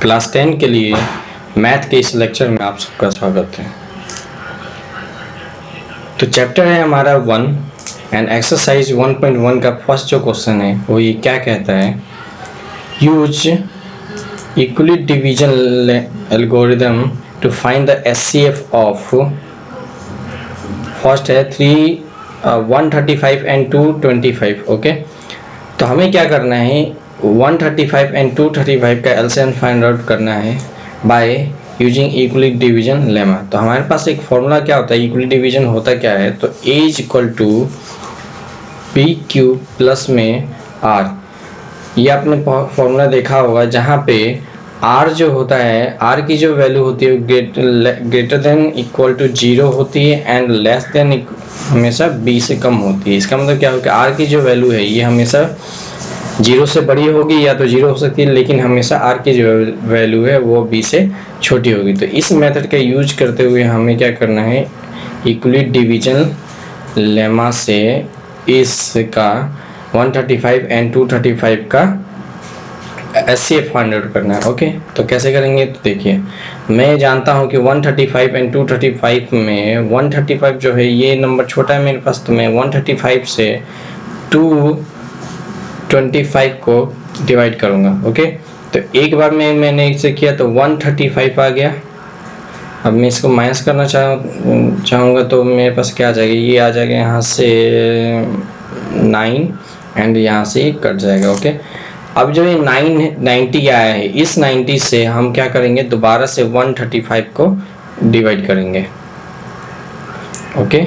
Class 10 के लिए math के इस लेक्चर में आप सबका स्वागत है। तो चैप्टर है हमारा 1 एंड एक्सरसाइज 1.1 का फर्स्ट जो क्वेश्चन है वो ये क्या कहता है, use Euclid division algorithm to find the HCF of, first है 135 एंड 225। ओके, तो हमें क्या करना है, 135 एंड 235 का एलसीएम फाइंड आउट करना है by using Euclid division lemma. तो हमारे पास एक फॉर्मूला क्या होता है, यूक्लिड डिवीजन होता क्या है, तो a is equal to b q plus में r। ये आपने फॉर्मूला देखा होगा जहाँ पे r जो होता है, r की जो वैल्यू होती है ग्रेटर देन इक्वल टू 0 होती है एंड लेस देन हमेशा b से कम होती है। इसका मतलब क्या होगा, r की जो वैल्यू है ये हमेशा 0 से बड़ी होगी या तो 0 हो सकती है, लेकिन हमेशा r की जो वैल्यू है वो b से छोटी होगी। तो इस मेथड का यूज करते हुए हमें क्या करना है, यूक्लिड डिवीजन लेमा से इसका 135 एंड 235 का एचसीएफ फाइंड आउट करना है। ओके, तो कैसे करेंगे, तो देखिए मैं जानता हूँ कि 135 एंड 235 में 135 जो है ये नंबर छोटा है मेरे पास, तो मैं 135 से 225 को डिवाइड करूँगा। ओके, तो एक बार में मैंने इसे किया तो 135 आ गया। अब मैं इसको माइनस करना चाहूँगा तो मेरे पास क्या आ जाएगा, ये आ जाएगा यहाँ से 9 एंड यहाँ से कट जाएगा। ओके, अब जो ये 90 आया है, इस 90 से हम क्या करेंगे, दोबारा से 135 को डिवाइड करेंगे। ओके,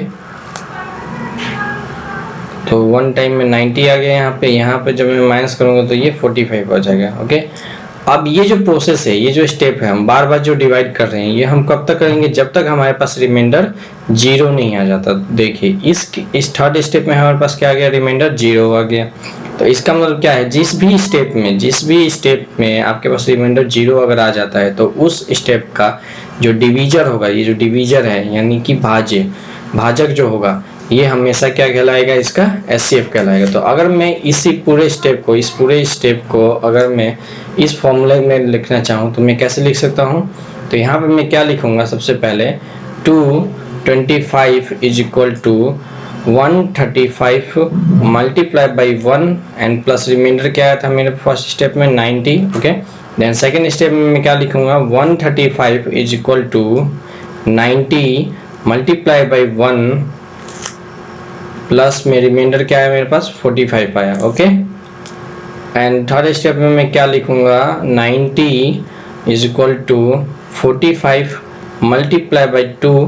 तो वन टाइम में 90 आ गया यहाँ पे जब मैं माइनस करूँगा तो ये 45 हो जाएगा। ओके, अब ये जो प्रोसेस है, ये जो स्टेप है, हम बार बार जो डिवाइड कर रहे हैं, ये हम कब तक करेंगे, जब तक हमारे पास रिमाइंडर 0 नहीं आ जाता। देखिए इस थर्ड स्टेप में हमारे पास क्या आ गया, रिमाइंडर 0 आ गया। तो इसका मतलब क्या है, जिस भी स्टेप में आपके पास रिमाइंडर 0 अगर आ जाता है तो उस स्टेप का जो डिवीजर होगा, ये जो डिवीजर है यानी कि भाजक जो होगा, ये हमेशा क्या कहलाएगा, इसका एचसीएफ कहलाएगा। तो अगर मैं इस पूरे स्टेप को अगर मैं इस फॉर्मूले में लिखना चाहूँ तो मैं कैसे लिख सकता हूँ, तो यहाँ पे मैं क्या लिखूँगा, सबसे पहले 225 is equal to 135 multiply by 1 and plus remainder क्या आया था मेरे फर्स्ट स्टेप में 90। ओके, देन सेकेंड स्टेप में मैं क्या लिखूँगा, 135 is equal to 90 multiply by 1 plus में रिमाइंडर क्या है मेरे पास 45 आया। ओके, एंड थर्ड स्टेप में मैं क्या लिखूंगा, 90 is equal to 45 multiply by 2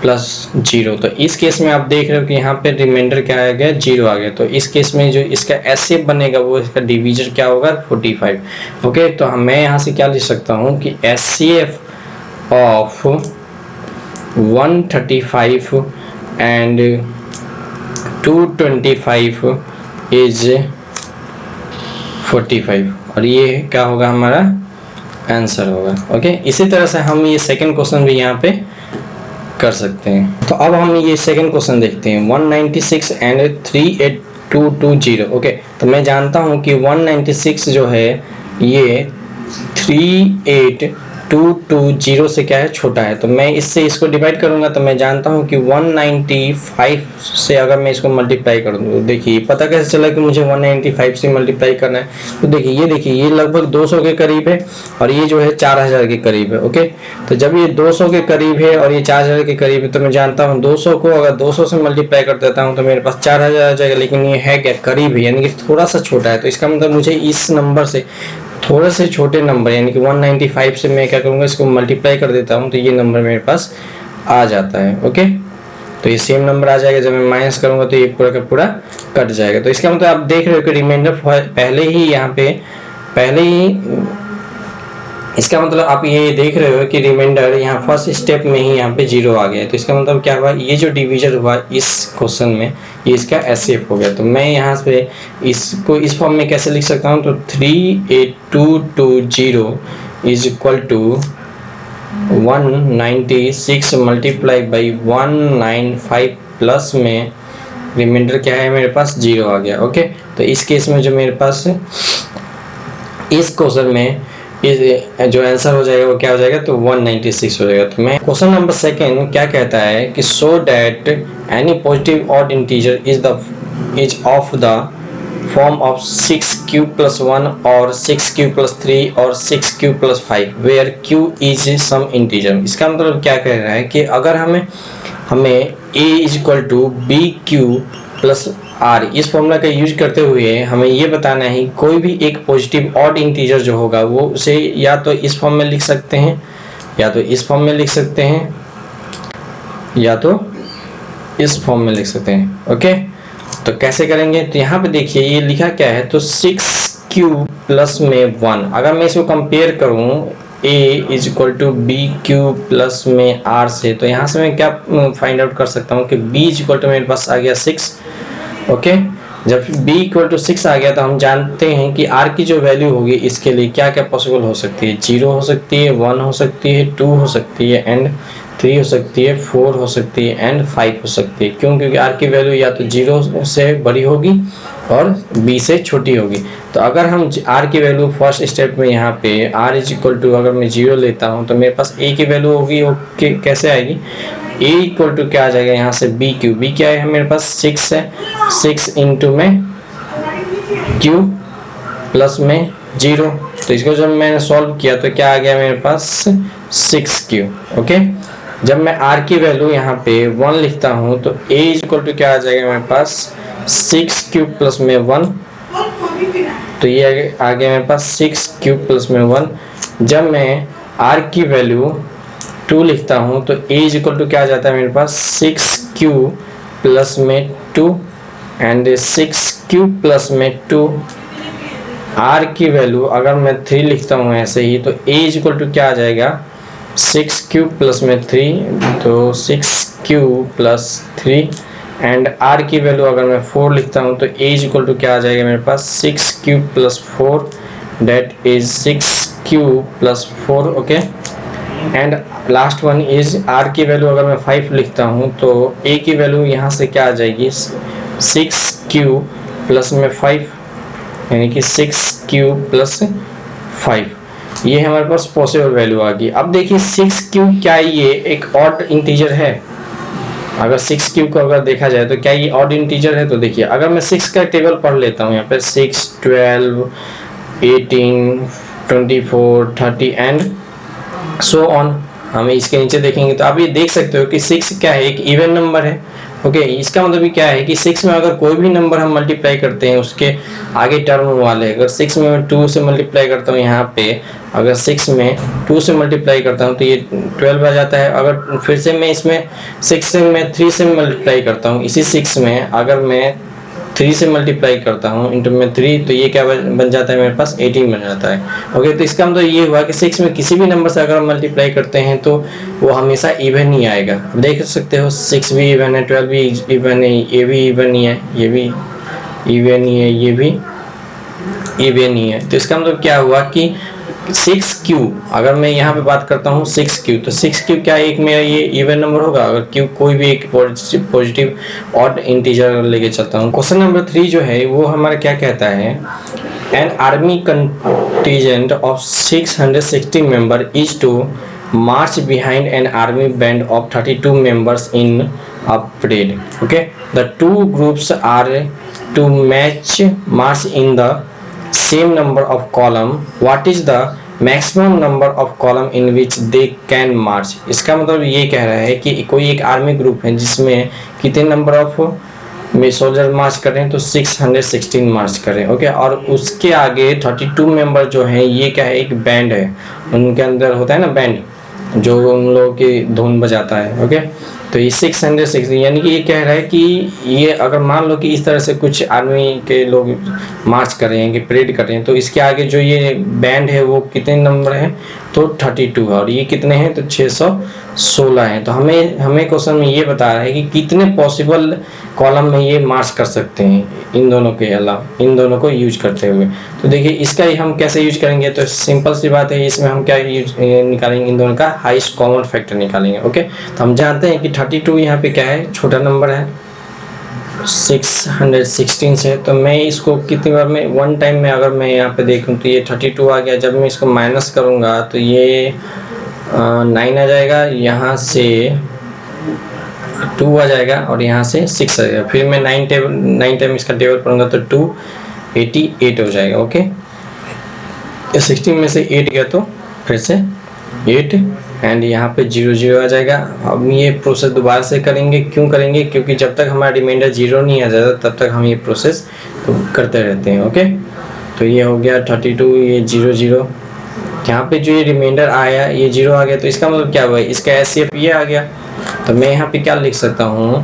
plus 0। तो इस केस में आप देख रहे हो कि यहाँ पे रिमाइंडर क्या आ गया, 0 आ गया। तो इस केस में जो इसका एचसीएफ बनेगा वो इसका डिवीजर क्या होगा, 45। ओके, तो मैं यहाँ से क्या लिख सकता हूँ कि एचसीएफ ऑफ 135 एंड 225 इज 45 और ये क्या होगा, हमारा आंसर होगा। ओके, इसी तरह से हम ये सेकंड क्वेश्चन भी यहाँ पे कर सकते हैं। तो अब हम ये सेकंड क्वेश्चन देखते हैं, 196 एंड 38220। ओके, तो मैं जानता हूँ कि 196 जो है ये 38220 से क्या है, छोटा है। तो मैं इससे इसको डिवाइड करूंगा तो मैं जानता हूं कि 195 से अगर मैं इसको मल्टीप्लाई करूं तो देखिए पता कैसे चला कि मुझे 195 से मल्टीप्लाई करना है। तो देखिए ये लगभग 200 के करीब है और ये जो है 4000 के करीब है। ओके, तो जब ये 200 के करीब है और ये 4000 के करीब है तो मैं जानता हूँ 200 को अगर 200 से मल्टीप्लाई कर देता हूँ तो मेरे पास 4000 आ जाएगा, लेकिन ये है क्या, करीब है, यानी कि थोड़ा सा छोटा है। तो इसका मतलब मुझे इस नंबर से थोड़े से छोटे नंबर यानी कि 195 से मैं क्या करूँगा, इसको मल्टीप्लाई कर देता हूँ तो ये नंबर मेरे पास आ जाता है। ओके, तो ये सेम नंबर आ जाएगा, जब मैं माइनस करूँगा तो ये पूरा का पूरा कट जाएगा। तो इसका मतलब आप देख रहे हो कि रिमाइंडर पहले ही इसका मतलब आप ये देख रहे हो कि रिमाइंडर यहाँ फर्स्ट स्टेप में ही यहाँ पे 0 आ गया है। तो इसका मतलब क्या हुआ, ये जो डिवीजन हुआ इस क्वेश्चन में ये इसका एचसीएफ हो गया। तो मैं यहाँ पे इसको इस फॉर्म में कैसे लिख सकता हूँ, तो 38220 is equal to 196 multiply by 195 plus में रिमाइंडर क्या है मेरे पास 0 आ गया। ओके, तो इस केस में जो मेरे पास इस क्वेश्चन में जो आंसर हो जाएगा वो क्या हो जाएगा, तो 196 हो जाएगा। तो मैं क्वेश्चन नंबर सेकेंड क्या कहता है कि so that any positive odd integer is of the form of 6q plus 1 और 6q plus 3 और 6q plus 5 where q is some integer. इसका मतलब क्या कह रहा है कि अगर हमें a is equal to b q plus r इस फॉर्मूला का यूज करते हुए हमें ये बताना है कोई भी एक पॉजिटिव ऑड इंटीजर जो होगा वो उसे या तो इस फॉर्म में लिख सकते हैं, या तो इस फॉर्म में लिख सकते हैं, या तो इस फॉर्म में लिख सकते हैं। ओके, तो कैसे करेंगे, तो यहाँ पे देखिए ये लिखा क्या है, तो 6q प्लस में 1, अगर मैं इसको कंपेयर करूँ a is equal to b q plus में r से, तो यहाँ से मैं क्या फाइंड आउट कर सकता हूँ कि b इज इक्वल टू मेरे पास आ गया 6। ओके, जब b इक्वल टू 6 आ गया तो हम जानते हैं कि r की जो वैल्यू होगी इसके लिए क्या क्या पॉसिबल हो सकती है, 0 हो सकती है, 1 हो सकती है, 2 हो सकती है, एंड 3 हो सकती है, 4 हो सकती है, एंड 5 हो सकती है। क्यों, क्योंकि r की वैल्यू या तो 0 से बड़ी होगी और b से छोटी होगी। तो अगर हम r की वैल्यू फर्स्ट स्टेप में यहाँ पे r इज इक्वल टू अगर मैं 0 लेता हूँ तो मेरे पास a की वैल्यू होगी, ओके कैसे आएगी, a इक्वल टू क्या आ जाएगा यहाँ से बी क्यू, बी क्या है मेरे पास 6 है, 6 इंटू में q प्लस में 0, तो इसको जब मैंने सॉल्व किया तो क्या आ गया मेरे पास 6q। ओके, जब मैं r की वैल्यू यहाँ पे 1 लिखता हूँ तो a इज इक्वल टू क्या आ जाएगा मेरे पास 6q प्लस में 1, तो ये आ गया मेरे पास 6q प्लस में 1। जब मैं r की वैल्यू 2 लिखता हूँ तो a इज इक्वल टू क्या आ जाता है मेरे पास 6q प्लस में 2 एंड 6q प्लस में 2। r की वैल्यू अगर मैं 3 लिखता हूँ ऐसे ही तो a इज इक्वल टू क्या आ जाएगा 6q प्लस में 3, तो 6q प्लस 3 एंड r की वैल्यू अगर मैं 4 लिखता हूँ तो a इज इक्वल टू क्या आ जाएगा मेरे पास 6q plus 4, that is 6q plus 4। Okay, and last one is r की वैल्यू अगर मैं 5 लिखता हूँ तो a की वैल्यू यहाँ से क्या आ जाएगी 6q प्लस में 5, यानी कि 6q प्लस 5, ये हमारे पास पॉसिबल वैल्यू आ गई। अब देखिए 6q क्या ये एक ऑड इंटीजर है, अगर 6q को अगर देखा जाए तो क्या ये ऑड इंटीजर है, तो देखिए अगर मैं 6 का टेबल पढ़ लेता हूँ यहाँ पे 6, 12, 18, 24, 30 एंड सो ऑन, हमें इसके नीचे देखेंगे तो आप ये देख सकते हो कि 6 क्या है, एक इवन नंबर है। ओके, इसका मतलब भी क्या है कि 6 में अगर कोई भी नंबर हम मल्टीप्लाई करते हैं उसके आगे टर्म वाले, अगर 6 में मैं 2 से मल्टीप्लाई करता हूँ यहाँ पे, अगर 6 में 2 से मल्टीप्लाई करता हूँ तो ये 12 आ जाता है। अगर फिर से मैं इसमें 6 से मैं 3 से मल्टीप्लाई करता हूँ, इसी 6 में अगर मैं 3 से मल्टीप्लाई करता हूँ इंटू में 3, तो ये क्या बन जाता है मेरे पास 18 बन जाता है। ओके, तो इसका मतलब ये हुआ कि 6 में किसी भी नंबर से अगर हम मल्टीप्लाई करते हैं तो वो हमेशा इवन ही आएगा। देख सकते हो 6 भी इवन है, 12 भी इवन है, ये भी इवन ही है, ये भी इवन ही है, ये भी इवन ही है। तो इसका मतलब क्या हुआ कि 6q अगर मैं यहाँ पे बात करता हूँ 6q, तो 6q क्या एक मेरा ये इवन नंबर होगा अगर q कोई भी एक पॉजिटिव ऑड इंटीजर लेके चलता हूँ। क्वेश्चन नंबर 3 जो है वो हमारा क्या कहता है, an army contingent of 660 member is to march behind an army band of 32 members in a parade. Okay, the two groups are to march in the same number of column. What is the maximum number of column in which they can march? इसका मतलब ये कह रहा है कि कोई एक army group है जिसमें कितने नंबर ऑफ में सोल्जर मार्च कर रहे हैं, तो 616 मार्च कर रहे हैं। ओके, और उसके आगे 32 मेंबर जो हैं ये क्या है, एक बैंड है, उनके अंदर होता है ना बैंड जो उन लोगों की धुन बजाता है। ओके, तो ये 660 यानी कि ये कह रहा है कि ये अगर मान लो कि इस तरह से कुछ आर्मी के लोग मार्च कर रहे हैं कि परेड कर रहे हैं, तो इसके आगे जो ये बैंड है वो कितने नंबर है, तो 32 है, और ये कितने हैं, तो 616 हैं। तो हमें क्वेश्चन में ये बता रहा है कि कितने पॉसिबल कॉलम में ये मार्च कर सकते हैं इन दोनों के अलावा, इन दोनों को यूज करते हुए। तो देखिए इसका हम कैसे यूज करेंगे, तो सिंपल सी बात है, इसमें हम क्या यूज निकालेंगे, इन दोनों का हाईएस्ट कॉमन फैक्टर निकालेंगे। ओके, तो हम जानते हैं कि 32 यहाँ पे क्या है, छोटा नंबर है, 616 से, तो मैं इसको कितनी बार में वन टाइम में अगर मैं यहाँ पे देखूँ तो ये 32 आ गया। जब मैं इसको माइनस करूँगा तो ये 9 आ जाएगा, यहाँ से 2 आ जाएगा और यहाँ से 6 आ जाएगा। फिर मैं 9 टाइम इसका टेबल पढ़ूंगा तो 288 हो जाएगा। ओके, 16 में से 8 गया तो फिर से 8 एंड यहाँ पे 0 आ जाएगा। अब ये प्रोसेस दोबारा से करेंगे। क्यों करेंगे? क्योंकि जब तक हमारा रिमाइंडर 0 नहीं आ जाता तब तक हम ये प्रोसेस तो करते रहते हैं। ओके, तो ये हो गया 32, ये 0 यहाँ पे जो ये रिमाइंडर आया ये 0 आ गया, तो इसका मतलब क्या हुआ? इसका एचसीएफ ये आ गया। तो मैं यहाँ पे क्या लिख सकता हूँ?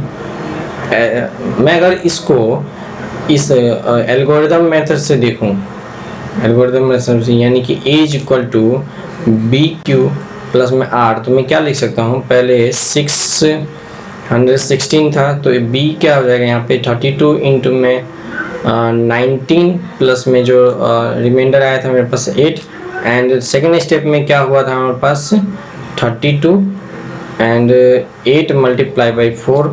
मैं अगर इसको इस एल्गोरिदम मेथड से देखूँ, एल्गोरिदम मेथड से, यानी कि a is equal to b q plus में आर, तो मैं क्या लिख सकता हूँ? पहले 616 था तो b क्या हो जाएगा यहाँ पे 32 इंटू में 19 प्लस में जो रिमाइंडर आया था मेरे पास 8, एंड सेकेंड स्टेप में क्या हुआ था हमारे पास 32 एंड 8 मल्टीप्लाई बाई 4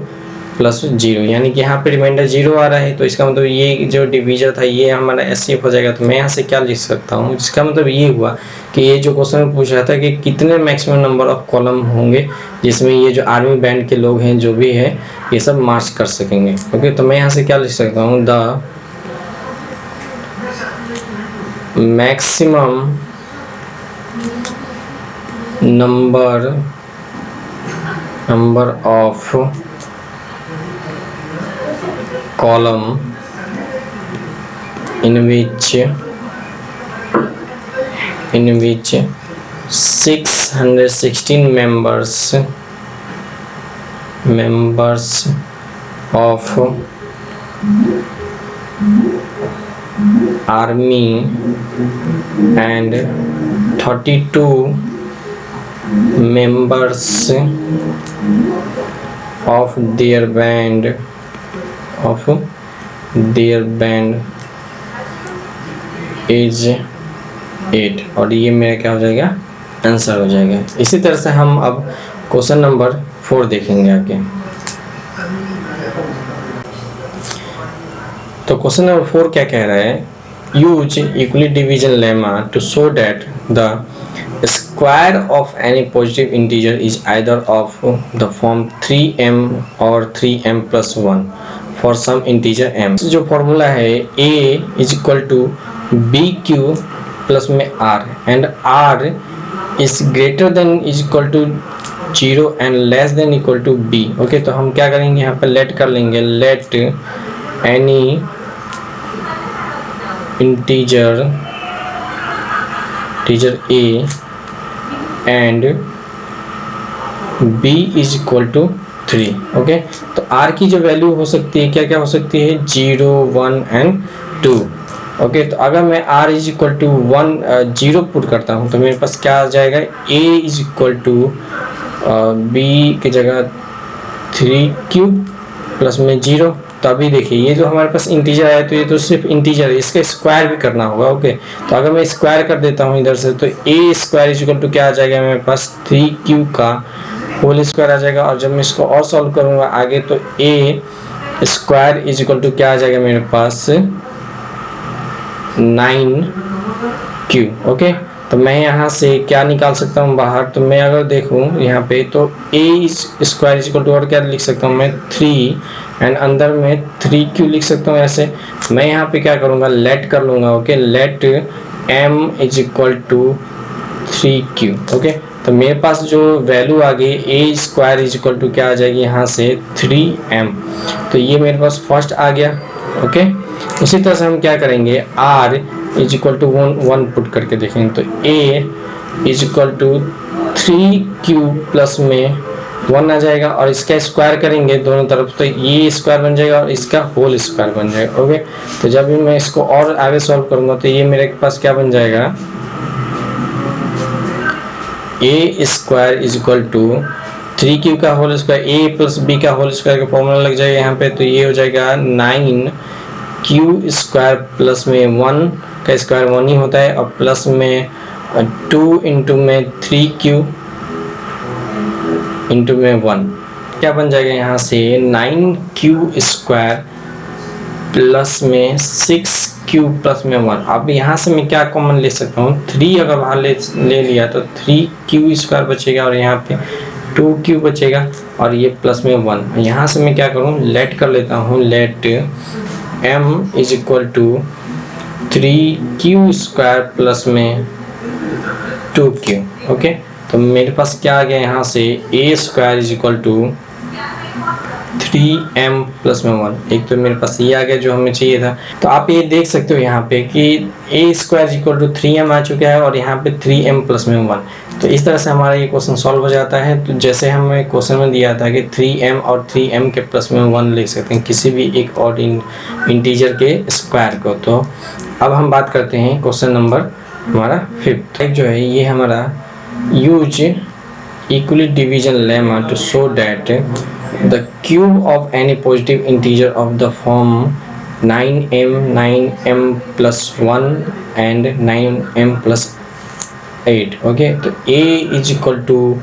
प्लस 0, यानी कि यहाँ पे रिमाइंडर 0 आ रहा है। तो इसका मतलब ये जो डिवीजर था ये हमारा एचसीएफ हो जाएगा। तो मैं यहाँ से क्या लिख सकता हूँ? इसका मतलब ये हुआ कि ये जो क्वेश्चन में पूछ रहा था कि कितने मैक्सिमम नंबर ऑफ कॉलम होंगे जिसमें ये जो आर्मी बैंड के लोग हैं जो भी है ये सब मार्च कर सकेंगे। ओके, तो मैं यहाँ से क्या लिख सकता हूँ? The maximum number of column in which 616 members of army and 32 members of their band is 8, और ये मेरा क्या हो जाएगा? आंसर हो जाएगा। इसी तरह से हम अब क्वेश्चन नंबर 4 देखेंगे आगे। तो क्वेश्चन नंबर 4 क्या कह रहा है? Use Euclid's division lemma to show that the square of any positive integer is either of the form 3m or 3m plus 1 for some integer m। जो फॉर्मूला है a is equal to bq plus में r and r is greater than is equal to 0 and less than equal to b। Okay, तो हम क्या करेंगे? यहाँ पर let कर लेंगे, let any integer a and b is equal to 3। Okay, तो r की जो वैल्यू हो सकती है क्या क्या हो सकती है? 0, 1 एंड 2। ओके, तो अगर मैं r is equal to 0 put करता हूँ तो मेरे पास क्या आ जाएगा? a is equal to b की जगह 3q प्लस में 0। तो अभी देखिए ये जो हमारे पास इंटीजर आया तो ये तो सिर्फ इंटीजर है, इसका स्क्वायर भी करना होगा। ओके, तो अगर मैं स्क्वायर कर देता हूँ इधर से तो a square is equal to क्या आ जाएगा मेरे पास? 3q का होल स्क्वायर आ जाएगा। और जब मैं इसको और सॉल्व करूँगा आगे तो a square is equal to क्या आ जाएगा मेरे पास? 9q। ओके, तो मैं यहाँ से क्या निकाल सकता हूँ बाहर? तो मैं अगर देखूँ यहाँ पे तो a square is equal to और क्या लिख सकता हूँ मैं? 3 एंड अंदर में 3q लिख सकता हूँ ऐसे। मैं यहाँ पे क्या करूँगा? लेट कर लूँगा। Okay, let m is equal to 3q। Okay, तो मेरे पास जो वैल्यू आ गई a square is equal to क्या आ जाएगी यहाँ से? 3m। तो ये मेरे पास फर्स्ट आ गया। ओके, उसी तरह से हम क्या करेंगे? r is equal to 1 put करके देखेंगे तो a is equal to 3q plus में 1 आ जाएगा और इसका स्क्वायर करेंगे दोनों तरफ तो ये स्क्वायर बन जाएगा और इसका होल स्क्वायर बन जाएगा। ओके, तो जब भी मैं इसको और आगे सॉल्व करूंगा तो ये मेरे पास क्या बन जाएगा? a square is equal to 3q का whole square, a plus b का होल स्क्वायर का फॉर्मूला लग जाएगा यहाँ पे। तो ये हो जाएगा 9q स्क्वायर प्लस में 1 का स्क्वायर 1 ही होता है और प्लस में 2 इंटू में 3q इंटू में 1 क्या बन जाएगा यहाँ से? 9q स्क्वायर प्लस में 6 क्यूब प्लस में 1। अब यहाँ से मैं क्या कॉमन ले सकता हूँ, 3 अगर बाहर ले लिया तो 3 क्यू स्क्वायर बचेगा और यहाँ पे 2 क्यू बचेगा और ये प्लस में 1। यहाँ से मैं क्या करूँ, लेट कर लेता हूँ, let m is equal to 3 q square plus में 2 क्यू। ओके, तो मेरे पास क्या आ गया यहाँ से, a square is equal to 3m plus में 1। एक तो मेरे पास ये आ गया जो हमें चाहिए था। तो आप ये देख सकते हो यहाँ पे कि a square equal to 3m आ चुका है और यहाँ पे 3m प्लस में 1। तो इस तरह से हमारा ये क्वेश्चन सॉल्व हो जाता है। तो जैसे हमें क्वेश्चन में दिया था कि 3m और 3m के प्लस में 1 लिख सकते हैं किसी भी एक और इंटीजर के स्क्वायर को। तो अब हम बात करते हैं क्वेश्चन नंबर हमारा 5 जो है, ये हमारा use equally division lemma to show that the cube of any positive integer of the form 9m 9m plus 1 and 9m plus 8। Okay, तो a is equal to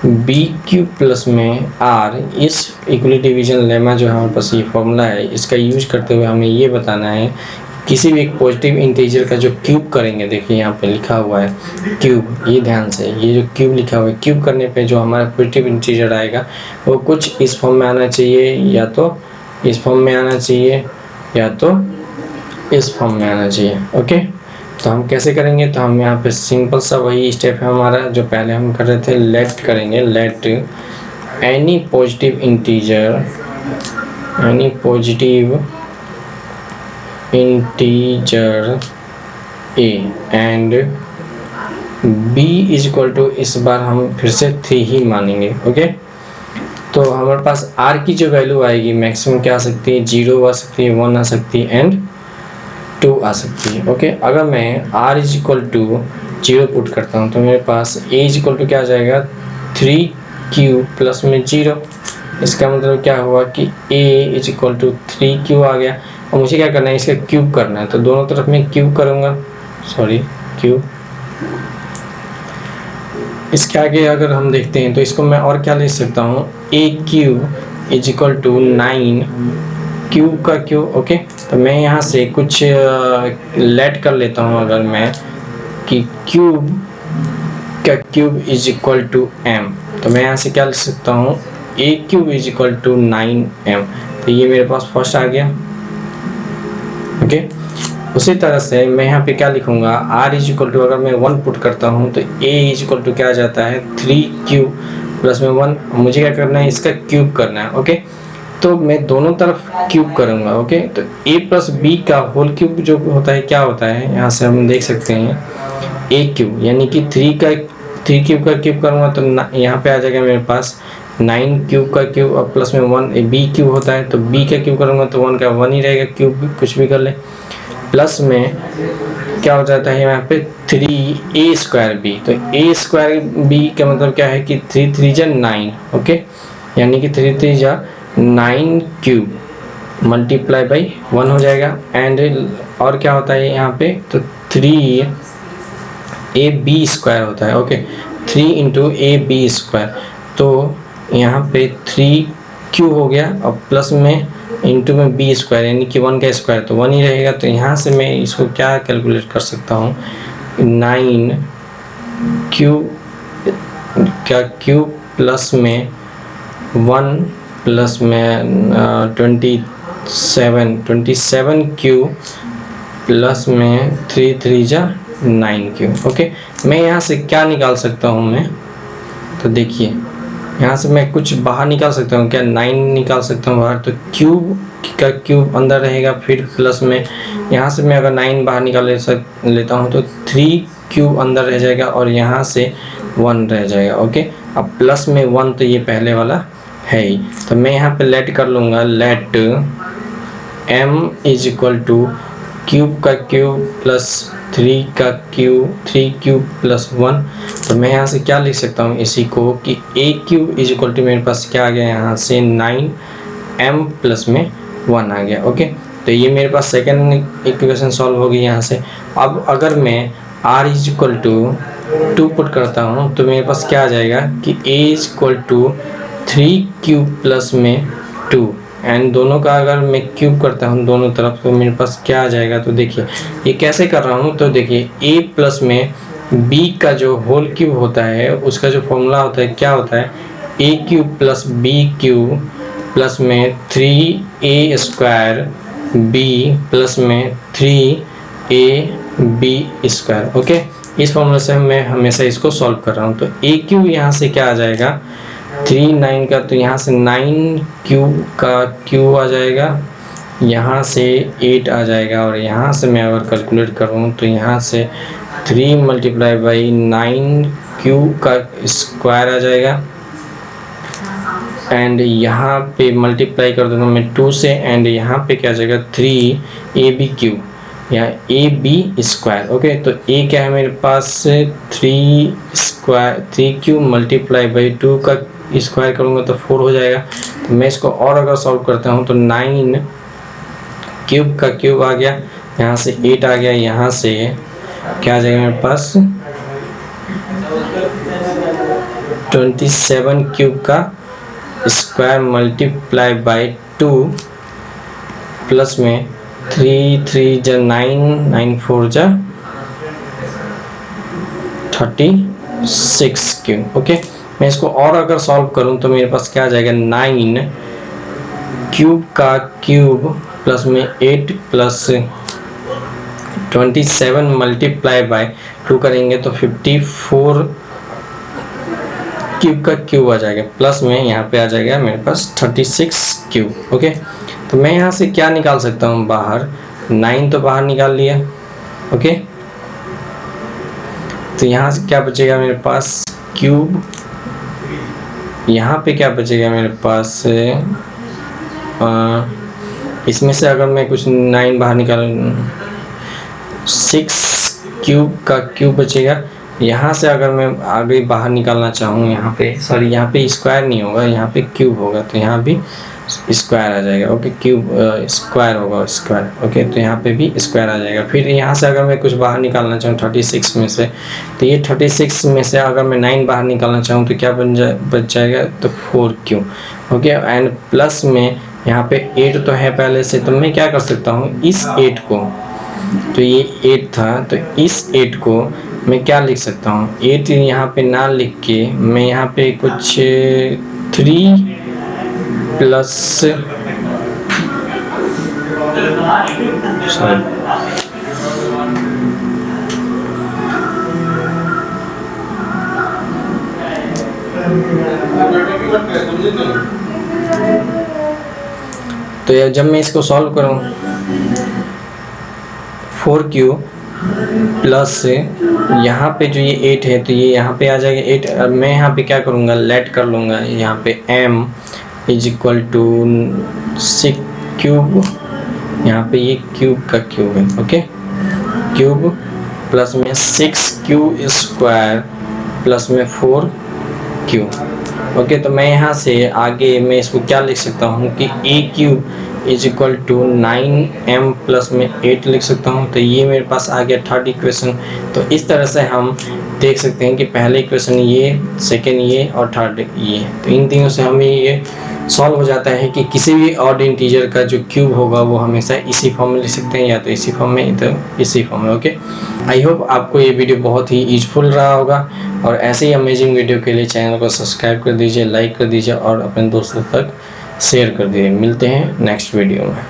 b cube plus में r। इस Euclid division lemma जो हमारे पास ये formula है, इसका use करते हुए हमें ये बताना है किसी भी एक पॉजिटिव इंटीजर का जो क्यूब करेंगे, देखिए यहाँ पे लिखा हुआ है क्यूब, ये ध्यान से, ये जो क्यूब लिखा हुआ है, क्यूब करने पे जो हमारा पॉजिटिव इंटीजर आएगा वो कुछ इस फॉर्म में आना चाहिए, या तो इस फॉर्म में आना चाहिए या तो इस फॉर्म में आना चाहिए। ओके, तो हम कैसे करेंगे, तो हम यहाँ पे सिंपल सा वही स्टेप है हमारा जो पहले हम कर रहे थे, लेट करेंगे, let any positive integer, any positive integer a and b is equal to, इस बार हम फिर से 3 ही मानेंगे। ओके, तो हमारे पास r की जो वैल्यू आएगी मैक्सिमम क्या आ सकती है, 0 आ सकती है, 1 आ सकती है एंड 2 आ सकती है। ओके, अगर मैं r is equal to 0 put करता हूँ तो मेरे पास a इज इक्वल टू क्या आ जाएगा, 3q प्लस में 0। इसका मतलब क्या हुआ कि a is equal to 3q आ गया और मुझे क्या करना है, इसका क्यूब करना है। तो दोनों तरफ मैं क्यूब करूँगा, सॉरी क्यूब। इसके आगे अगर हम देखते हैं तो इसको मैं और क्या लिख सकता हूँ, a cube is equal to 9 cube का क्यूब। ओके, तो मैं यहाँ से कुछ लेट कर लेता हूँ, अगर मैं कि क्यूब का cube is equal to m, तो मैं यहाँ से क्या लिख सकता हूँ, a cube is equal to 9m। तो ये मेरे पास फर्स्ट आ गया। ओके, उसी तरह से मैं यहाँ पे क्या लिखूंगा, r इज इक्वल टू, अगर मैं 1 पुट करता हूँ तो a इज इक्वल टू क्या आ जाता है, 3q प्लस में 1। मुझे क्या करना है, इसका क्यूब करना है। ओके, तो मैं दोनों तरफ क्यूब करूंगा। ओके, तो a प्लस b का होल क्यूब जो होता है क्या होता है, यहाँ से हम देख सकते हैं a क्यूब, यानी कि 3 क्यूब का क्यूब करूंगा तो यहाँ पे आ जाएगा मेरे पास 9 क्यूब का क्यूब और प्लस में 1 b क्यूब होता है, तो b का क्यूब करूंगा तो 1 का 1 ही रहेगा, क्यूब कुछ भी कर ले। प्लस में क्या हो जाता है यहाँ पे 3a स्क्वायर b, तो a स्क्वायर b का मतलब क्या है कि 3 3 जा 9। ओके, यानी कि 3 3 जा 9 क्यूब मल्टीप्लाई बाई 1 हो जाएगा। एंड और क्या होता है यहाँ पे, तो 3ab स्क्वायर होता है। ओके, 3 इंटू ab स्क्वायर, तो यहाँ पे 3q हो गया और प्लस में इंटू में b स्क्वायर, यानी कि 1 का स्क्वायर तो 1 ही रहेगा। तो यहाँ से मैं इसको क्या कैलकुलेट कर सकता हूँ, 9q का क्यूब प्लस में 1 प्लस में 27q प्लस में 3 3 जा 9q। ओके, मैं यहाँ से क्या निकाल सकता हूँ मैं, तो देखिए यहाँ से मैं कुछ बाहर निकाल सकता हूँ क्या, 9 निकाल सकता हूँ बाहर, तो क्यूब का क्यूब अंदर रहेगा, फिर प्लस में यहाँ से मैं अगर 9 बाहर निकाल लेता हूँ तो 3 क्यूब अंदर रह जाएगा और यहाँ से 1 रह जाएगा। ओके, अब प्लस में 1 तो ये पहले वाला है ही, तो मैं यहाँ पे लेट कर लूँगा, let m is equal to cube का क्यूब प्लस 3 का क्यूब, 3 क्यूब प्लस 1। तो मैं यहाँ से क्या लिख सकता हूँ इसी को कि a cube is equal to, मेरे पास क्या आ गया यहाँ से 9m प्लस में 1 आ गया। ओके, तो ये मेरे पास सेकेंड इक्वेशन सॉल्व होगी यहाँ से। अब अगर मैं r is equal to 2 put करता हूँ तो मेरे पास क्या आ जाएगा कि a is equal to 3 cube plus में 2। एंड दोनों का अगर मैं क्यूब करता हूँ दोनों तरफ तो मेरे पास क्या आ जाएगा। तो देखिए ये कैसे कर रहा हूँ, तो देखिए a प्लस में b का जो होल क्यूब होता है उसका जो फॉर्मूला होता है क्या होता है, a cube plus b cube plus में 3a स्क्वायर b प्लस में 3ab स्क्वायर। ओके, इस फॉर्मूले से मैं हमेशा इसको सॉल्व कर रहा हूँ। तो a क्यूब यहाँ से क्या आ जाएगा 3 9 का, तो यहाँ से 9 क्यूब का क्यूब आ जाएगा, यहाँ से 8 आ जाएगा, और यहाँ से मैं अगर कैलकुलेट करूँ तो यहाँ से 3 मल्टीप्लाई बाई 9 क्यूब का स्क्वायर आ जाएगा, एंड यहाँ पे मल्टीप्लाई कर दूँगा मैं 2 से, एंड यहाँ पे क्या आ जाएगा 3ab क्यूब या ab स्क्वायर। ओके, तो a क्या है मेरे पास 3 क्यूब मल्टीप्लाई बाई 2 का स्क्वायर करूँगा तो 4 हो जाएगा। तो मैं इसको और अगर सॉल्व करता हूँ तो 9 क्यूब का क्यूब आ गया, यहाँ से 8 आ गया, यहाँ से क्या आ जाएगा मेरे पास 27 क्यूब का स्क्वायर मल्टीप्लाई बाई 2 प्लस में 3 3 जा 9 9 4 जा 36 क्यूब। ओके, मैं इसको और अगर सॉल्व करूं तो मेरे पास क्या आ जाएगा 9 क्यूब का क्यूब प्लस में 8 प्लस 27 मल्टीप्लाई बाय 2 करेंगे तो 54 क्यूब का क्यूब आ जाएगा, प्लस में यहाँ पे आ जाएगा मेरे पास 36 क्यूब। ओके, तो मैं यहाँ से क्या निकाल सकता हूँ बाहर, 9 तो बाहर निकाल लिया। ओके, तो यहाँ से क्या बचेगा मेरे पास क्यूब, यहाँ पे क्या बचेगा मेरे पास इसमें से अगर मैं कुछ 9 बाहर निकालूँ 6 क्यूब का क्यूब बचेगा। यहाँ से अगर मैं आगे बाहर निकालना चाहूँ, यहाँ पे सॉरी यहाँ पे स्क्वायर नहीं होगा, यहाँ पे क्यूब होगा, तो यहाँ भी स्क्वायर आ जाएगा। ओके, क्यूब स्क्वायर होगा स्क्वायर। ओके, तो यहाँ पे भी स्क्वायर आ जाएगा। फिर यहाँ से अगर मैं कुछ बाहर निकालना चाहूँ 36 में से, तो ये 36 में से अगर मैं 9 बाहर निकालना चाहूँ तो क्या बच जाएगा, तो 4 क्यूब। ओके, एंड प्लस में यहाँ पे 8 तो है पहले से, तो मैं क्या कर सकता हूँ इस 8 को, तो ये 8 था, तो इस 8 को मैं क्या लिख सकता हूँ, 8 यहाँ पे ना लिख के मैं यहाँ पे कुछ 3 प्लस तो यार जब मैं इसको सॉल्व करूँ 4 क्यूब प्लस यहाँ पे जो ये 8 है तो ये यहाँ पे आ जाएगा 8। अब मैं यहाँ पे क्या करूँगा, लेट कर लूँगा यहाँ पे m is equal to 6 cube, यहाँ पे ये क्यूब का क्यूब है। ओके, क्यूब प्लस में 6 क्यूब स्क्वायर प्लस में 4 क्यूब। ओके, तो मैं यहाँ से आगे मैं इसको क्या लिख सकता हूँ कि a cube is equal to 9m plus में 8 लिख सकता हूँ। तो ये मेरे पास आ गया थर्ड इक्वेशन। तो इस तरह से हम देख सकते हैं कि पहले इक्वेशन ये, सेकेंड ये और थर्ड ये, तो इन तीनों से हमें ये सॉल्व हो जाता है कि किसी भी ऑड इंटीजर का जो क्यूब होगा वो हमेशा इसी फॉर्म में लिख सकते हैं, या तो इसी फॉर्म में तो इसी फॉर्म में। ओके, आई होप आपको ये वीडियो बहुत ही यूजफुल रहा होगा, और ऐसे ही अमेजिंग वीडियो के लिए चैनल को सब्सक्राइब कर दीजिए, लाइक कर दीजिए और अपने दोस्तों तक शेयर कर दीजिए। मिलते हैं नेक्स्ट वीडियो में।